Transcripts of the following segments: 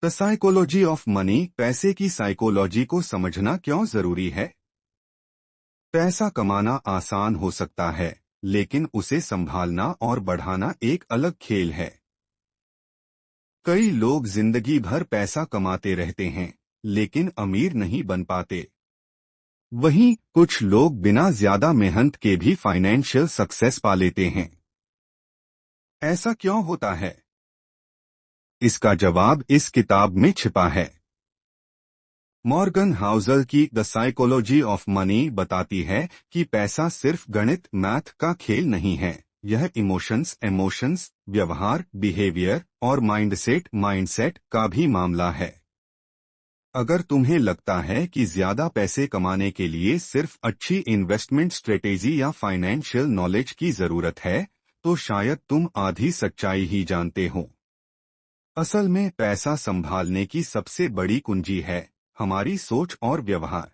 The psychology of money, पैसे की psychology को समझना क्यों जरूरी है। पैसा कमाना आसान हो सकता है, लेकिन उसे संभालना और बढ़ाना एक अलग खेल है। कई लोग जिंदगी भर पैसा कमाते रहते हैं, लेकिन अमीर नहीं बन पाते। वहीं कुछ लोग बिना ज्यादा मेहनत के भी फाइनेंशियल सक्सेस पा लेते हैं। ऐसा क्यों होता है? इसका जवाब इस किताब में छिपा है। मॉर्गन हाउसल की द साइकोलॉजी ऑफ मनी बताती है कि पैसा सिर्फ गणित मैथ का खेल नहीं है, यह इमोशंस, व्यवहार, बिहेवियर और माइंडसेट का भी मामला है। अगर तुम्हें लगता है कि ज्यादा पैसे कमाने के लिए सिर्फ अच्छी इन्वेस्टमेंट स्ट्रेटेजी या फाइनेंशियल नॉलेज की जरूरत है, तो शायद तुम आधी सच्चाई ही जानते हो। असल में पैसा संभालने की सबसे बड़ी कुंजी है हमारी सोच और व्यवहार।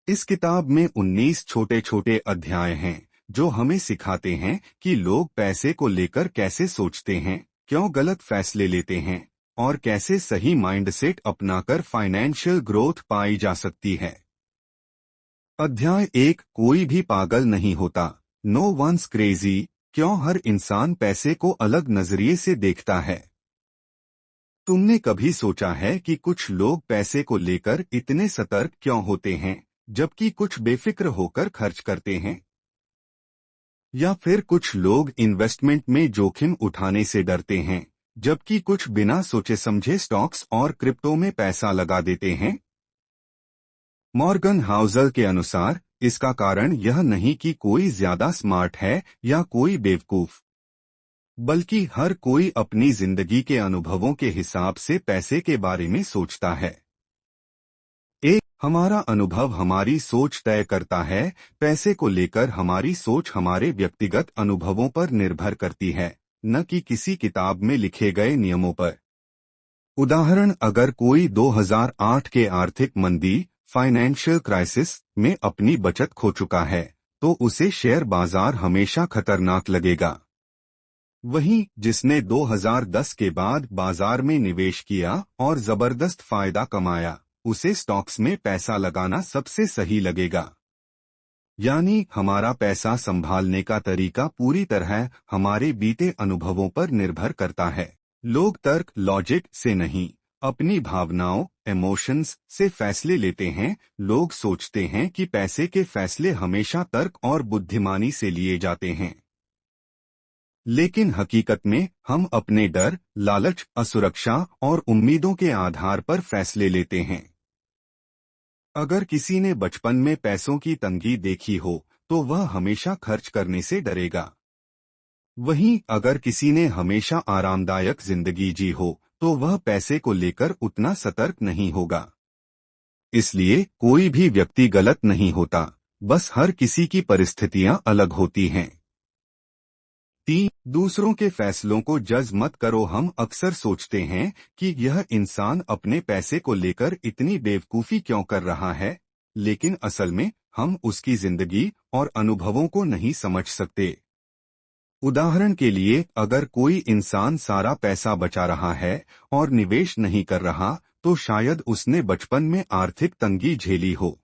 इस किताब में 19 छोटे छोटे अध्याय हैं जो हमें सिखाते हैं कि लोग पैसे को लेकर कैसे सोचते हैं, क्यों गलत फैसले लेते हैं और कैसे सही माइंडसेट अपनाकर फाइनेंशियल ग्रोथ पाई जा सकती है। अध्याय 1, कोई भी पागल नहीं होता, नो वंस क्रेजी, क्यों हर इंसान पैसे को अलग नजरिए से देखता है। तुमने कभी सोचा है कि कुछ लोग पैसे को लेकर इतने सतर्क क्यों होते हैं, जबकि कुछ बेफिक्र होकर खर्च करते हैं? या फिर कुछ लोग इन्वेस्टमेंट में जोखिम उठाने से डरते हैं, जबकि कुछ बिना सोचे समझे स्टॉक्स और क्रिप्टो में पैसा लगा देते हैं? मॉर्गन हाउसल के अनुसार इसका कारण यह नहीं कि कोई ज्यादा स्मार्ट है या कोई बेवकूफ, बल्कि हर कोई अपनी जिंदगी के अनुभवों के हिसाब से पैसे के बारे में सोचता है। हमारा अनुभव हमारी सोच तय करता है। पैसे को लेकर हमारी सोच हमारे व्यक्तिगत अनुभवों पर निर्भर करती है, न कि किसी किताब में लिखे गए नियमों पर। उदाहरण, अगर कोई 2008 के आर्थिक मंदी फाइनेंशियल क्राइसिस में अपनी बचत खो चुका है, तो उसे शेयर बाजार हमेशा खतरनाक लगेगा। वहीं जिसने 2010 के बाद बाजार में निवेश किया और जबरदस्त फायदा कमाया, उसे स्टॉक्स में पैसा लगाना सबसे सही लगेगा। यानी हमारा पैसा संभालने का तरीका पूरी तरह हमारे बीते अनुभवों पर निर्भर करता है। लोग तर्क लॉजिक से नहीं, अपनी भावनाओं इमोशंस से फैसले लेते हैं। लोग सोचते हैं कि पैसे के फैसले हमेशा तर्क और बुद्धिमानी से लिए जाते हैं, लेकिन हकीकत में हम अपने डर, लालच, असुरक्षा और उम्मीदों के आधार पर फैसले लेते हैं। अगर किसी ने बचपन में पैसों की तंगी देखी हो, तो वह हमेशा खर्च करने से डरेगा। वहीं अगर किसी ने हमेशा आरामदायक जिंदगी जी हो, तो वह पैसे को लेकर उतना सतर्क नहीं होगा। इसलिए कोई भी व्यक्ति गलत नहीं होता, बस हर किसी की परिस्थितियां अलग होती हैं। 3, दूसरों के फैसलों को जज मत करो। हम अक्सर सोचते हैं कि यह इंसान अपने पैसे को लेकर इतनी बेवकूफ़ी क्यों कर रहा है, लेकिन असल में हम उसकी जिंदगी और अनुभवों को नहीं समझ सकते। उदाहरण के लिए, अगर कोई इंसान सारा पैसा बचा रहा है और निवेश नहीं कर रहा, तो शायद उसने बचपन में आर्थिक तंगी झेली हो।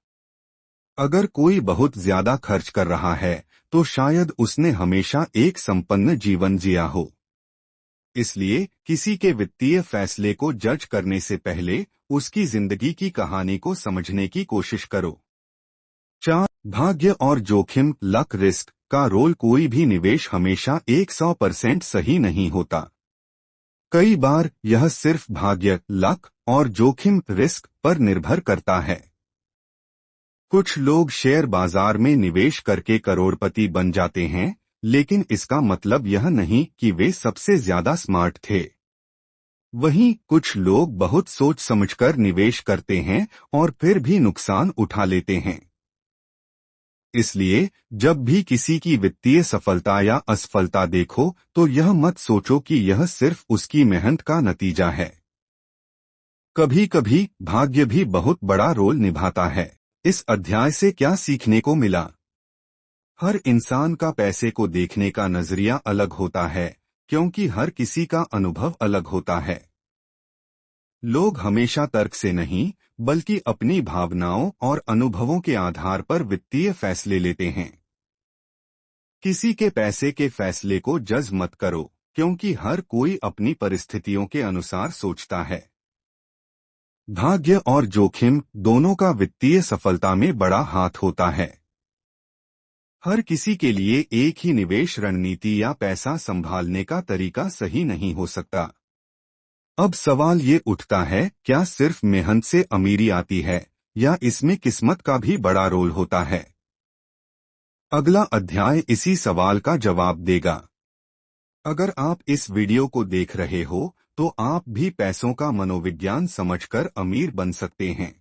अगर कोई बहुत ज्यादा खर्च कर रहा है, तो शायद उसने हमेशा एक संपन्न जीवन जिया हो। इसलिए किसी के वित्तीय फैसले को जज करने से पहले उसकी जिंदगी की कहानी को समझने की कोशिश करो। 4, भाग्य और जोखिम, लक रिस्क का रोल। कोई भी निवेश हमेशा 100% सही नहीं होता। कई बार यह सिर्फ भाग्य, लक और जोखिम रिस्क पर निर्भर करता है। कुछ लोग शेयर बाजार में निवेश करके करोड़पति बन जाते हैं, लेकिन इसका मतलब यह नहीं कि वे सबसे ज्यादा स्मार्ट थे। वहीं कुछ लोग बहुत सोच समझकर निवेश करते हैं और फिर भी नुकसान उठा लेते हैं। इसलिए जब भी किसी की वित्तीय सफलता या असफलता देखो, तो यह मत सोचो कि यह सिर्फ उसकी मेहनत का नतीजा है। कभी कभी भाग्य भी बहुत बड़ा रोल निभाता है। इस अध्याय से क्या सीखने को मिला? हर इंसान का पैसे को देखने का नजरिया अलग होता है, क्योंकि हर किसी का अनुभव अलग होता है। लोग हमेशा तर्क से नहीं बल्कि अपनी भावनाओं और अनुभवों के आधार पर वित्तीय फैसले लेते हैं। किसी के पैसे के फैसले को जज मत करो, क्योंकि हर कोई अपनी परिस्थितियों के अनुसार सोचता है। भाग्य और जोखिम दोनों का वित्तीय सफलता में बड़ा हाथ होता है। हर किसी के लिए एक ही निवेश रणनीति या पैसा संभालने का तरीका सही नहीं हो सकता। अब सवाल ये उठता है, क्या सिर्फ मेहनत से अमीरी आती है या इसमें किस्मत का भी बड़ा रोल होता है? अगला अध्याय इसी सवाल का जवाब देगा। अगर आप इस वीडियो को देख रहे हो तो आप भी पैसों का मनोविज्ञान समझकर अमीर बन सकते हैं।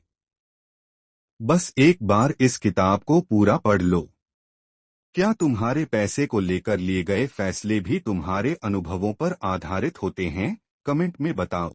बस एक बार इस किताब को पूरा पढ़ लो। क्या तुम्हारे पैसे को लेकर लिए गए फैसले भी तुम्हारे अनुभवों पर आधारित होते हैं? कमेंट में बताओ।